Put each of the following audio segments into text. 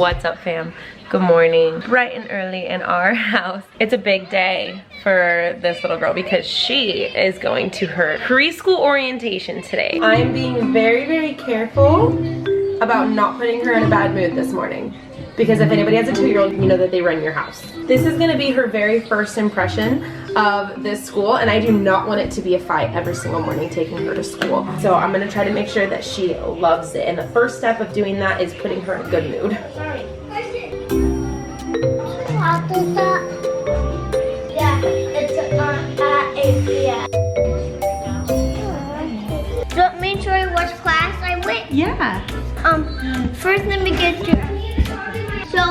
What's up, fam? Good morning. Bright and early in our house. It's a big day for this little girl because she is going to her preschool orientation today. I'm being very, very careful about not putting her in a bad mood this morning. Because if anybody has a 2-year-old, you know that they run your house. This is gonna be her very first impression of this school, and I do not want it to be a fight every single morning taking her to school. So I'm gonna try to make sure that she loves it. And the first step of doing that is putting her in a good mood. So make sure which class I went? Yeah. First let me get you. So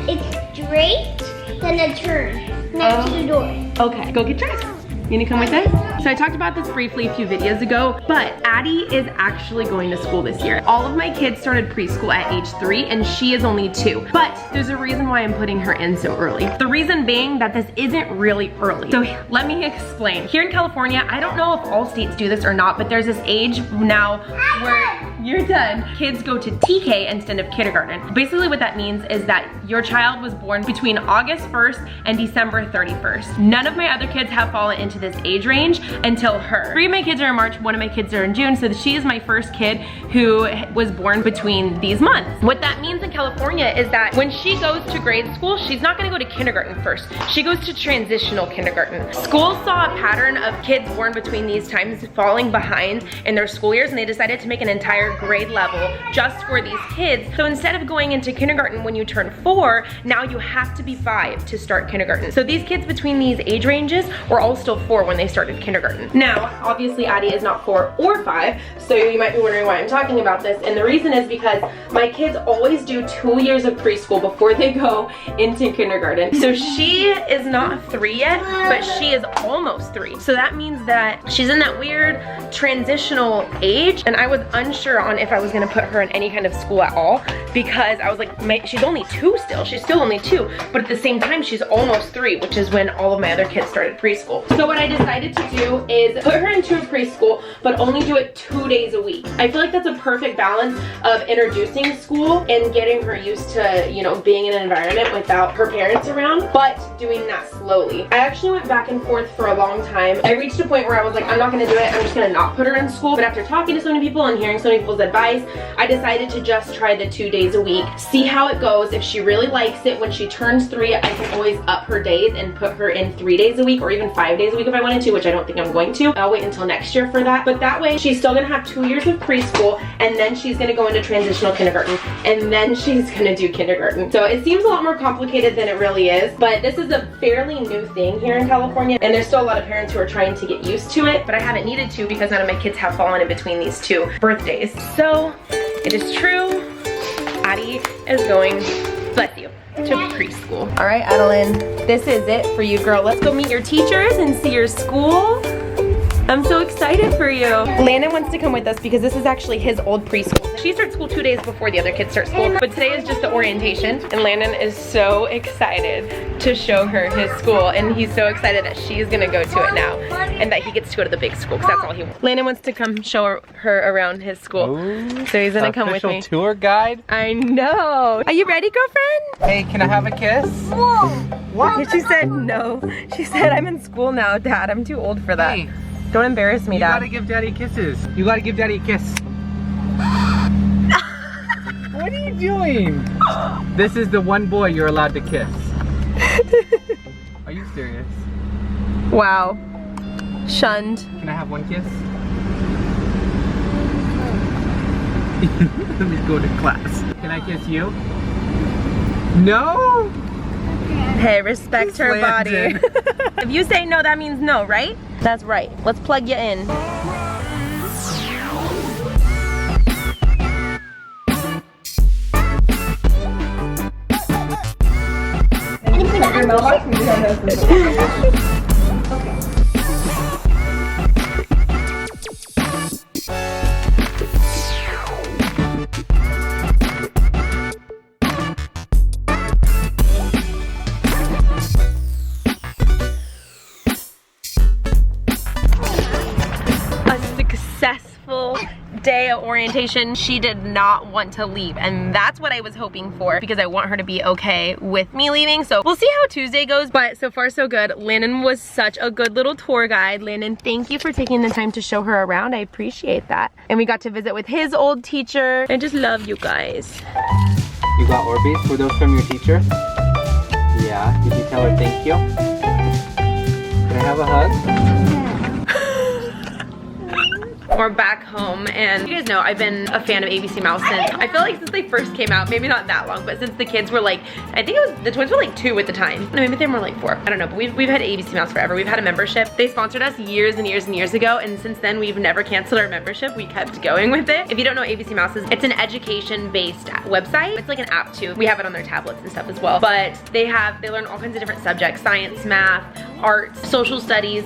it's straight, then a turn next to the door. Okay, go get dressed. You gonna come with us? So I talked about this briefly a few videos ago, but Addie is actually going to school this year. All of my kids started preschool at age 3 and she is only 2. But there's a reason why I'm putting her in so early. The reason being that this isn't really early. So let me explain. Here in California, I don't know if all states do this or not, but there's this age now where you're done. Kids go to TK instead of kindergarten. Basically what that means is that your child was born between August 1st and December 31st. None of my other kids have fallen into this age range until her. 3 of my kids are in March, 1 of my kids are in June, so she is my first kid who was born between these months. What that means in California is that when she goes to grade school, she's not gonna go to kindergarten first. She goes to transitional kindergarten. Schools saw a pattern of kids born between these times falling behind in their school years, and they decided to make an entire grade level just for these kids. So instead of going into kindergarten when you turn 4, now you have to be 5 to start kindergarten. So these kids between these age ranges were all still 4 when they started kindergarten. Now, obviously Addie is not 4 or 5, so you might be wondering why I'm talking about this, and the reason is because my kids always do 2 years of preschool before they go into kindergarten. So she is not 3 yet, but she is almost 3. So that means that she's in that weird transitional age, and I was unsure on if I was gonna put her in any kind of school at all, because I was like, she's only 2 still, she's still only 2, but at the same time she's almost 3, which is when all of my other kids started preschool. So what I decided to do is put her into a preschool, but only do it 2 days a week. I feel like that's a perfect balance of introducing school and getting her used to, you know, being in an environment without her parents around, but doing that slowly. I actually went back and forth for a long time. I reached a point where I was like, I'm not gonna do it, I'm just gonna not put her in school, but after talking to so many people and hearing so many people's advice, I decided to just try the 2 days a week, see how it goes. If she really likes it, when she turns 3, I can always up her days and put her in 3 days a week or even 5 days a week if I wanted to, which I don't think I'm going to. I'll wait until next year for that. But that way she's still gonna have 2 years of preschool, and then she's gonna go into transitional kindergarten, and then she's gonna do kindergarten. So it seems a lot more complicated than it really is, but this is a fairly new thing here in California, and there's still a lot of parents who are trying to get used to it, but I haven't needed to because none of my kids have fallen in between these 2 birthdays. So it is true, Addie is going, bless you, to preschool. All right, Addelyn, this is it for you, girl. Let's go meet your teachers and see your school. I'm so excited for you. Landen wants to come with us because this is actually his old preschool. She starts school 2 days before the other kids start school, but today is just the orientation, and Landen is so excited to show her his school, and he's so excited that she's gonna go to it now, and that he gets to go to the big school, because that's all he wants. Landen wants to come show her around his school, so he's gonna come with me. Official tour guide? I know. Are you ready, girlfriend? Hey, can I have a kiss? Whoa. What? She said no. She said, I'm in school now, Dad. I'm too old for that. Hey. Don't embarrass me, Dad. You gotta give Daddy kisses. You gotta give Daddy a kiss. What are you doing? This is the one boy you're allowed to kiss. Are you serious? Wow. Shunned. Can I have one kiss? Let me go to class. Can I kiss you? No? Hey, respect Just her Landen. body. If you say no, that means no, right? That's right. Let's plug you in. day at orientation, she did not want to leave, and that's what I was hoping for because I want her to be okay with me leaving. So we'll see how Tuesday goes, but so far so good. Landen was such a good little tour guide. Landen, thank you for taking the time to show her around. I appreciate that. And we got to visit with his old teacher. I just love you guys. You got Orbeez? Were those from your teacher? Yeah. Did you tell her thank you? Can I have a hug? We're back home, and you guys know I've been a fan of ABCmouse since, I feel like since they first came out, maybe not that long, but since the kids were like, I think it was, the twins were like 2 at the time. No, maybe they were like 4. I don't know, but we've had ABCmouse forever. We've had a membership. They sponsored us years and years and years ago, and since then we've never canceled our membership. We kept going with it. If you don't know what ABCmouse is, it's an education-based website. It's like an app too. We have it on their tablets and stuff as well, but they learn all kinds of different subjects: science, math, arts, social studies.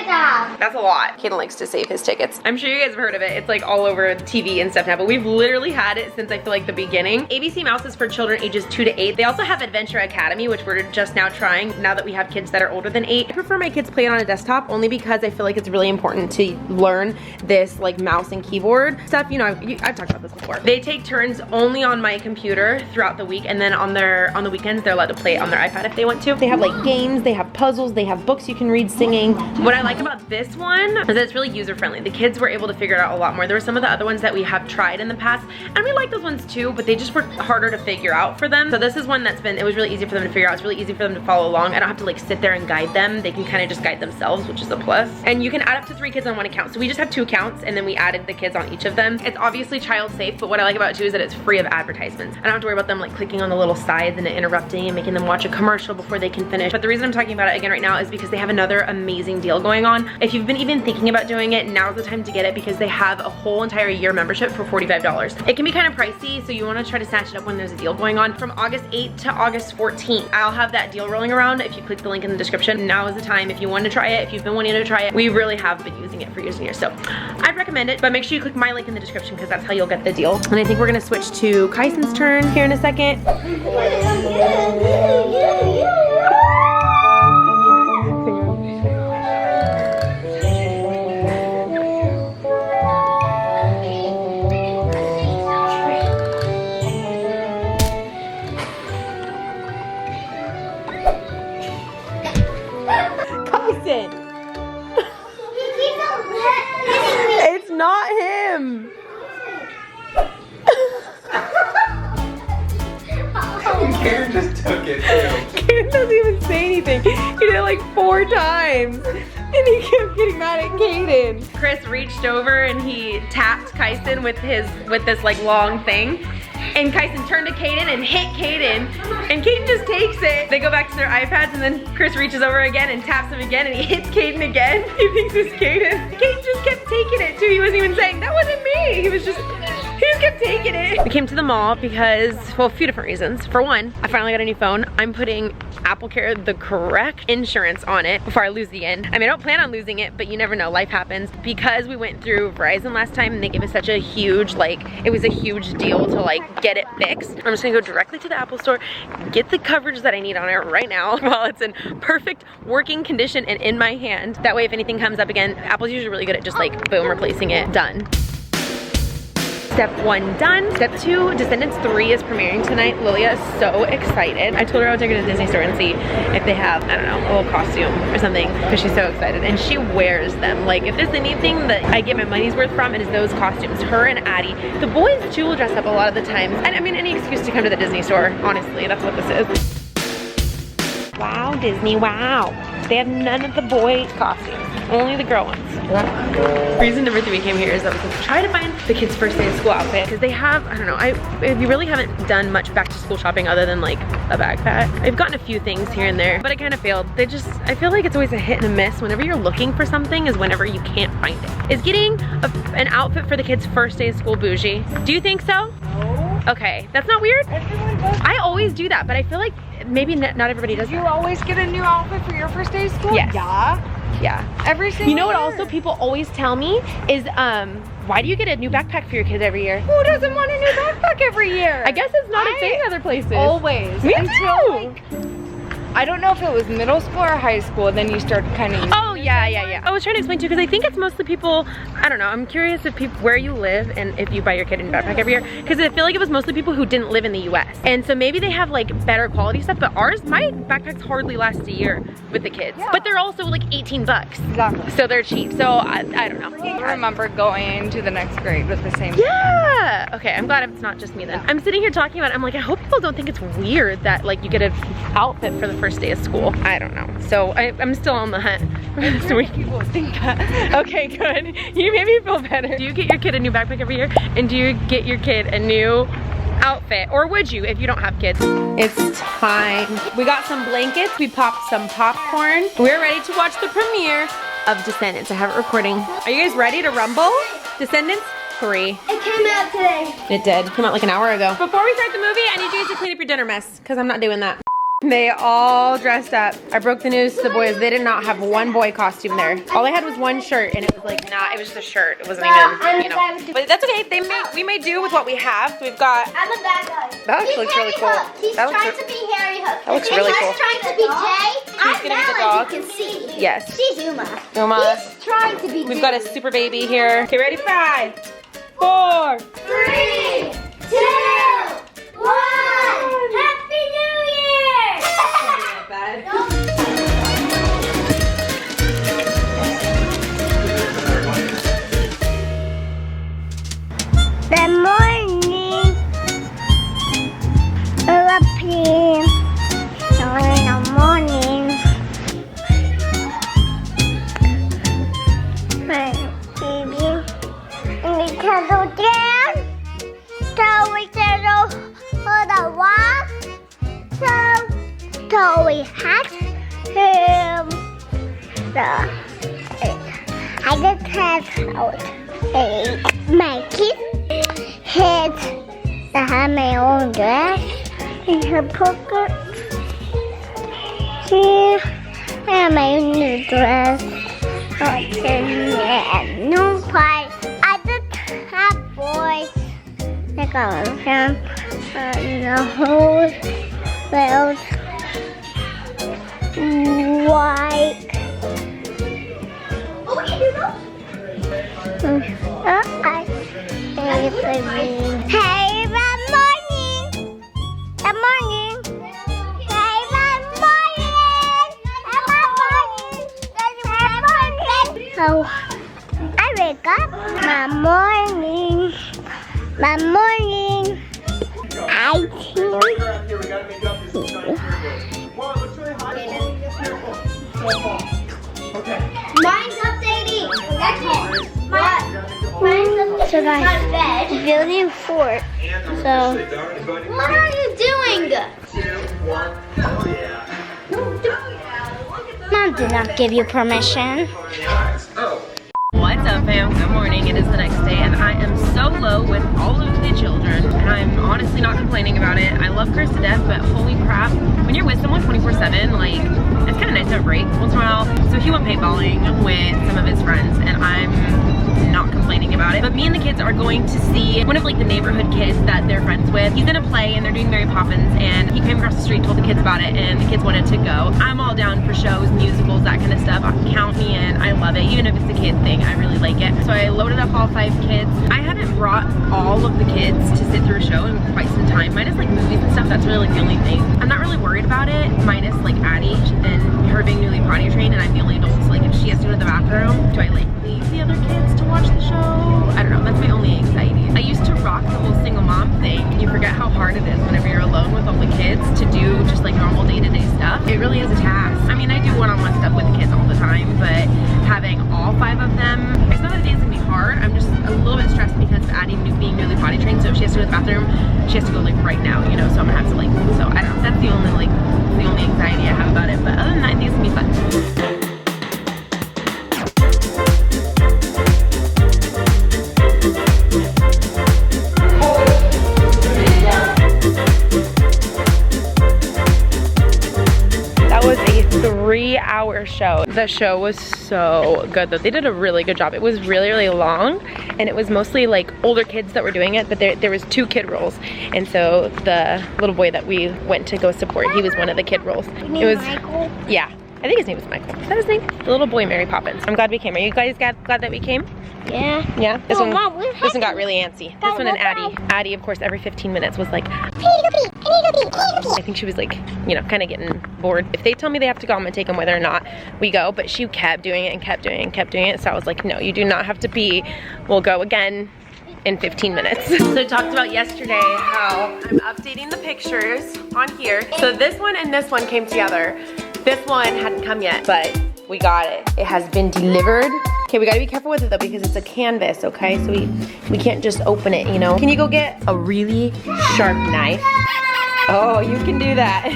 That's a lot. Kaden likes to save his tickets. I'm sure you guys have heard of it. It's like all over TV and stuff now, but we've literally had it since I feel like the beginning. ABCmouse is for children ages 2 to 8. They also have Adventure Academy, which we're just now trying now that we have kids that are older than 8. I prefer my kids play it on a desktop only because I feel like it's really important to learn this like mouse and keyboard stuff. You know, I've talked about this before. They take turns only on my computer throughout the week, and then on the weekends they're allowed to play it on their iPad if they want to. They have like games, they have puzzles, they have books you can read, singing. What I like about this one is that it's really user friendly. The kids were able to figure it out a lot more. There were some of the other ones that we have tried in the past, and we like those ones too, but they just were harder to figure out for them. So this is one that's it was really easy for them to figure out. It's really easy for them to follow along. I don't have to like sit there and guide them. They can kind of just guide themselves, which is a plus. And you can add up to 3 kids on one account. So we just have 2 accounts, and then we added the kids on each of them. It's obviously child safe, but what I like about it too is that it's free of advertisements. I don't have to worry about them like clicking on the little sides and interrupting and making them watch a commercial before they can finish. But the reason I'm talking about it again right now is because they have another amazing deal going on. If you've been even thinking about doing it, now's the time to get it because they have a whole entire year membership for $45. It can be kind of pricey, so you want to try to snatch it up when there's a deal going on. From August 8th to August 14th, I'll have that deal rolling around. If you click the link in the description, now is the time. If you want to try it, if you've been wanting to try it, we really have been using it for years and years. So I'd recommend it, but make sure you click my link in the description because that's how you'll get the deal. And I think we're gonna switch to Kyson's turn here in a second. It's not him. Kaden just took it too. Kaden doesn't even say anything. He did it like 4 times. And he kept getting mad at Kaden. Chris reached over and he tapped Kyson with this like long thing. And Kyson turned to Kaden and hit Kaden, and Kaden just takes it. They go back to their iPads, and then Chris reaches over again and taps him again, and he hits Kaden again. He thinks it's Kaden. Kaden just kept taking it too. He wasn't even saying, that wasn't me. He just kept taking it. We came to the mall because, well, a few different reasons. For one, I finally got a new phone. I'm putting AppleCare, the correct insurance on it before I lose it again. I mean, I don't plan on losing it, but you never know, life happens. Because we went through Verizon last time and they gave us such a huge, like, it was a huge deal to like get it fixed. I'm just gonna go directly to the Apple store, get the coverage that I need on it right now while it's in perfect working condition and in my hand. That way if anything comes up again, Apple's usually really good at just like, boom, replacing it, done. Step 1 done. Step 2, Descendants 3 is premiering tonight. Lilia is so excited. I told her I would take her to the Disney store and see if they have, I don't know, a little costume or something because she's so excited. And she wears them. Like if there's anything that I get my money's worth from, it is those costumes. Her and Addie. The boys too will dress up a lot of the times. And I mean, any excuse to come to the Disney store, honestly, that's what this is. Wow, Disney, wow. They have none of the boy costumes, only the girl ones. Reason number 3 we came here is that we can try to find the kids' first day of school outfit because they have, I don't know, we really haven't done much back to school shopping other than like a backpack. I've gotten a few things here and there, but I kind of failed. I feel like it's always a hit and a miss. Whenever you're looking for something is whenever you can't find it. Is getting an outfit for the kids' first day of school bougie? Do you think so? No. Okay, that's not weird? Everyone does. I always do that, but I feel like maybe not everybody does that. You always get a new outfit for your first day of school? Yes. Yeah. Yeah. Every single You know what year. also people always tell me is, why do you get a new backpack for your kids every year? Who doesn't want a new backpack every year? I guess it's not a thing other places. Always. Me Until too. like, I don't know if it was middle school or high school, then you started kind of Oh yeah. I was trying to explain to you because I think it's mostly people, I don't know, I'm curious if people, where you live and if you buy your kid a new backpack every year, because I feel like it was mostly people who didn't live in the US. And so maybe they have like better quality stuff, but ours, my backpacks hardly last a year with the kids. Yeah. But they're also like 18 bucks. Exactly. So they're cheap. So I don't know. I remember going to the next grade with the same. Yeah. Okay, I'm glad it's not just me then. I'm sitting here talking about it. I'm like, I hope people don't think it's weird that like you get an outfit for the first day of school. I don't know. So I'm still on the hunt for this week. People think that. Okay, good. You made me feel better. Do you get your kid a new backpack every year? And do you get your kid a new outfit? Or would you if you don't have kids? It's time. We got some blankets. We popped some popcorn. We're ready to watch the premiere of Descendants. I have it recording. Are you guys ready to rumble? Descendants 3. It came out today. It did. It came out like an hour ago. Before we start the movie, I need you guys to clean up your dinner mess because I'm not doing that. They all dressed up. I broke the news to the boys. They did not have one boy costume there. All they had was one shirt, and it was like not. It was just a shirt. It wasn't even, you know. But that's okay. We made do with what we have. So we've got. I'm a bad guy. That actually looks really cool. He's That looks trying to be Harry Hook. That looks really cool. He's trying to be Jay. I'm gonna be the Mal, dog. as you can see. Yes. She's Uma. Uma. He's trying to be We've got a super baby here. Okay, ready? 5, 4. 3, 2, 1. Happy New Year! Good morning. In the morning. My baby. And we cuddle down. So we cuddle for the walk. So we had him. I just had out my kid. Had I had my own dress in her pocket. Here, I have my own new dress. No pie. I just have boys. I got them in the whole world. White. Oh, we can do those? Hey, good morning. Good morning. Hey, good morning. Good morning. Oh, I wake up. Good morning. Good morning. I think. Mine's updating. What? So guys, building fort. So what are you doing? Mom did not give you permission. What's up, fam? Good morning. It is the next day, and I am solo with all of the children, and I'm honestly not complaining about it. I love Chris to death, but holy crap, when you're with someone 24/7, like, it's kind of nice to have a break once in a while. So he went paintballing with some of his friends, and I'm not complaining about it. But me and the kids are going to see one of like the neighborhood kids that they're friends with. He's in a play and they're doing Mary Poppins, and he came across the street, told the kids about it, and the kids wanted to go. I'm all down for shows, musicals, that kind of stuff. Count me in. I love it. Even if it's a kid thing, I really like it. So I loaded up all 5 kids. I haven't brought all of the kids to sit through a show in quite some time, minus like movies and stuff. That's really like the only thing. I'm not really worried about it, minus like Addie and her being newly potty trained, and I'm the only adult. So like if she has to go to the bathroom, do I like leave the other kids to watch the show? I don't know. That's my only anxiety. I used to rock the whole single mom thing. You forget how hard it is whenever you're alone with all the kids to do just like normal day-to-day stuff. It really is a task. I mean, I do one-on-one stuff with the kids all the time, but having all 5 of them, it's not that the day's gonna be hard. I'm just a little bit stressed because of Addie being newly potty trained. So if she has to go to the bathroom, she has to go like right now, you know. So I'm gonna have to like. So I don't know. That's the only anxiety I have about it. But other than that, I think it's gonna be fun. That was a 3-hour show. The show was so good though. They did a really good job. It was really, really long, and it was mostly like older kids that were doing it, but there was 2 kid roles. And so the little boy that we went to go support, he was one of the kid roles. You mean it was Michael? Yeah. I think his name is Michael. Is that his name? The little boy Mary Poppins. I'm glad we came. Are you guys glad that we came? Yeah. Yeah? This Oh, one, Mom, we this one got really antsy. This one and Addie. Addie, of course, every 15 minutes was like, I think she was like, you know, kind of getting bored. If they tell me they have to go, I'm gonna take them whether or not we go. But she kept doing it and kept doing it and kept doing it. So I was like, no, you do not have to pee. We'll go again in 15 minutes. So I talked about yesterday how I'm updating the pictures on here. So this one and this one came together. This one hadn't come yet, but we got it. It has been delivered. Okay, we gotta be careful with it though because it's a canvas, okay? So we can't just open it, you know? Can you go get a really sharp knife? Oh, you can do that.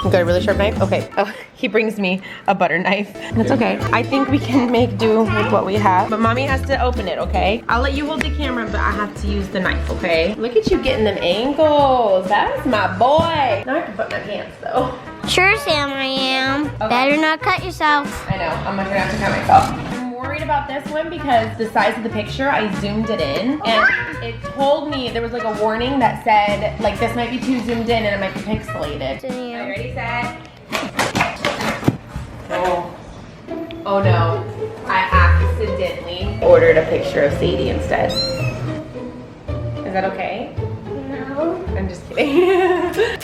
You got a really sharp knife? Okay. Oh, he brings me a butter knife. That's okay. I think we can make do with what we have, but mommy has to open it, okay? I'll let you hold the camera, but I have to use the knife, okay? Look at you getting them angles. That's my boy. Now I have to put my pants though. Sure, Sam, I am. Okay. Better not cut yourself. I know, I'm gonna have to cut myself. I'm worried about this one because the size of the picture, I zoomed it in and it told me, there was like a warning that said, like this might be too zoomed in and it might be pixelated. Yeah. Are you ready, set? Oh. Oh no, I accidentally ordered a picture of Sadie instead. Is that okay? No. I'm just kidding.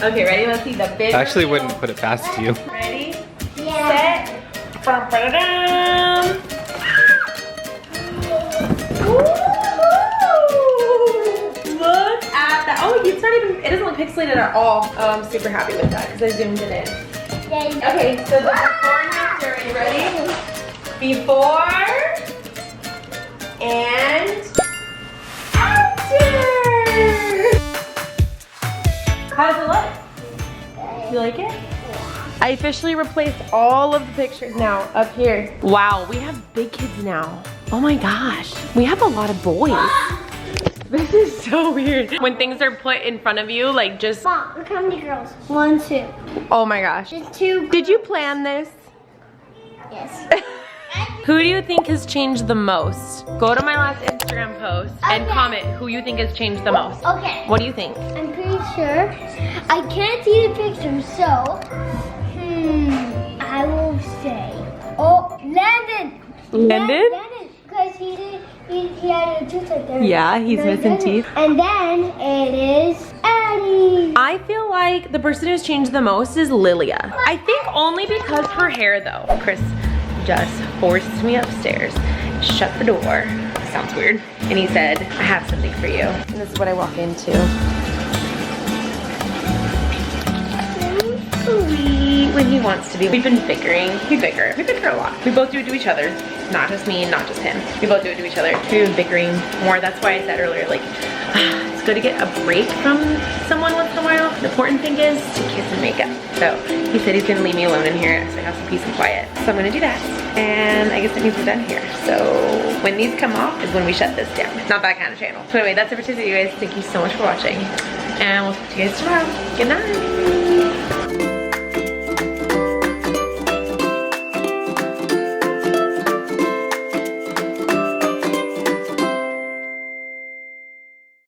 Okay, ready? Let's see the big I actually reveal. wouldn't put it past you. Ready? Yeah. Set. Ba-ba-da-dum. Ooh, look at that. Oh, it's not even, it doesn't look pixelated at all. Oh, I'm super happy with that because I zoomed it in. Okay, so the before and after, are you ready? Before and after. How does it look? You like it? I officially replaced all of the pictures now up here. Wow, we have big kids now. Oh my gosh, we have a lot of boys. This is so weird. When things are put in front of you, like just... Mom, look how many girls. 1, 2. Oh my gosh. Just 2. Did you plan this? Yes. Who do you think has changed the most? Go to my last Instagram post and Okay. comment who you think has changed the most. Okay. What do you think? I'm pretty sure. I can't see the picture, so I will say, Landen. Landen? Landen, because he had a tooth right there. Yeah, he's missing teeth. And then it is Addie. I feel like the person who's changed the most is Lilia. I think only because her hair though. Chris just forced me upstairs, shut the door. Sounds weird. And he said, I have something for you. And this is what I walk into. Sweet, when he wants to be. We've been bickering. We bicker a lot. We both do it to each other. Not just me, not just him. We both do it to each other. We've been bickering more. That's why I said earlier, like, it's good to get a break from someone once in a while. The important thing is to kiss and make up. So he said he's gonna leave me alone in here so I have some peace and quiet. So I'm gonna do that. And I guess it means we're done here. So when these come off is when we shut this down. Not that kind of channel. So anyway, that's it for today, you guys. Thank you so much for watching. And we'll talk to you guys tomorrow. Good night.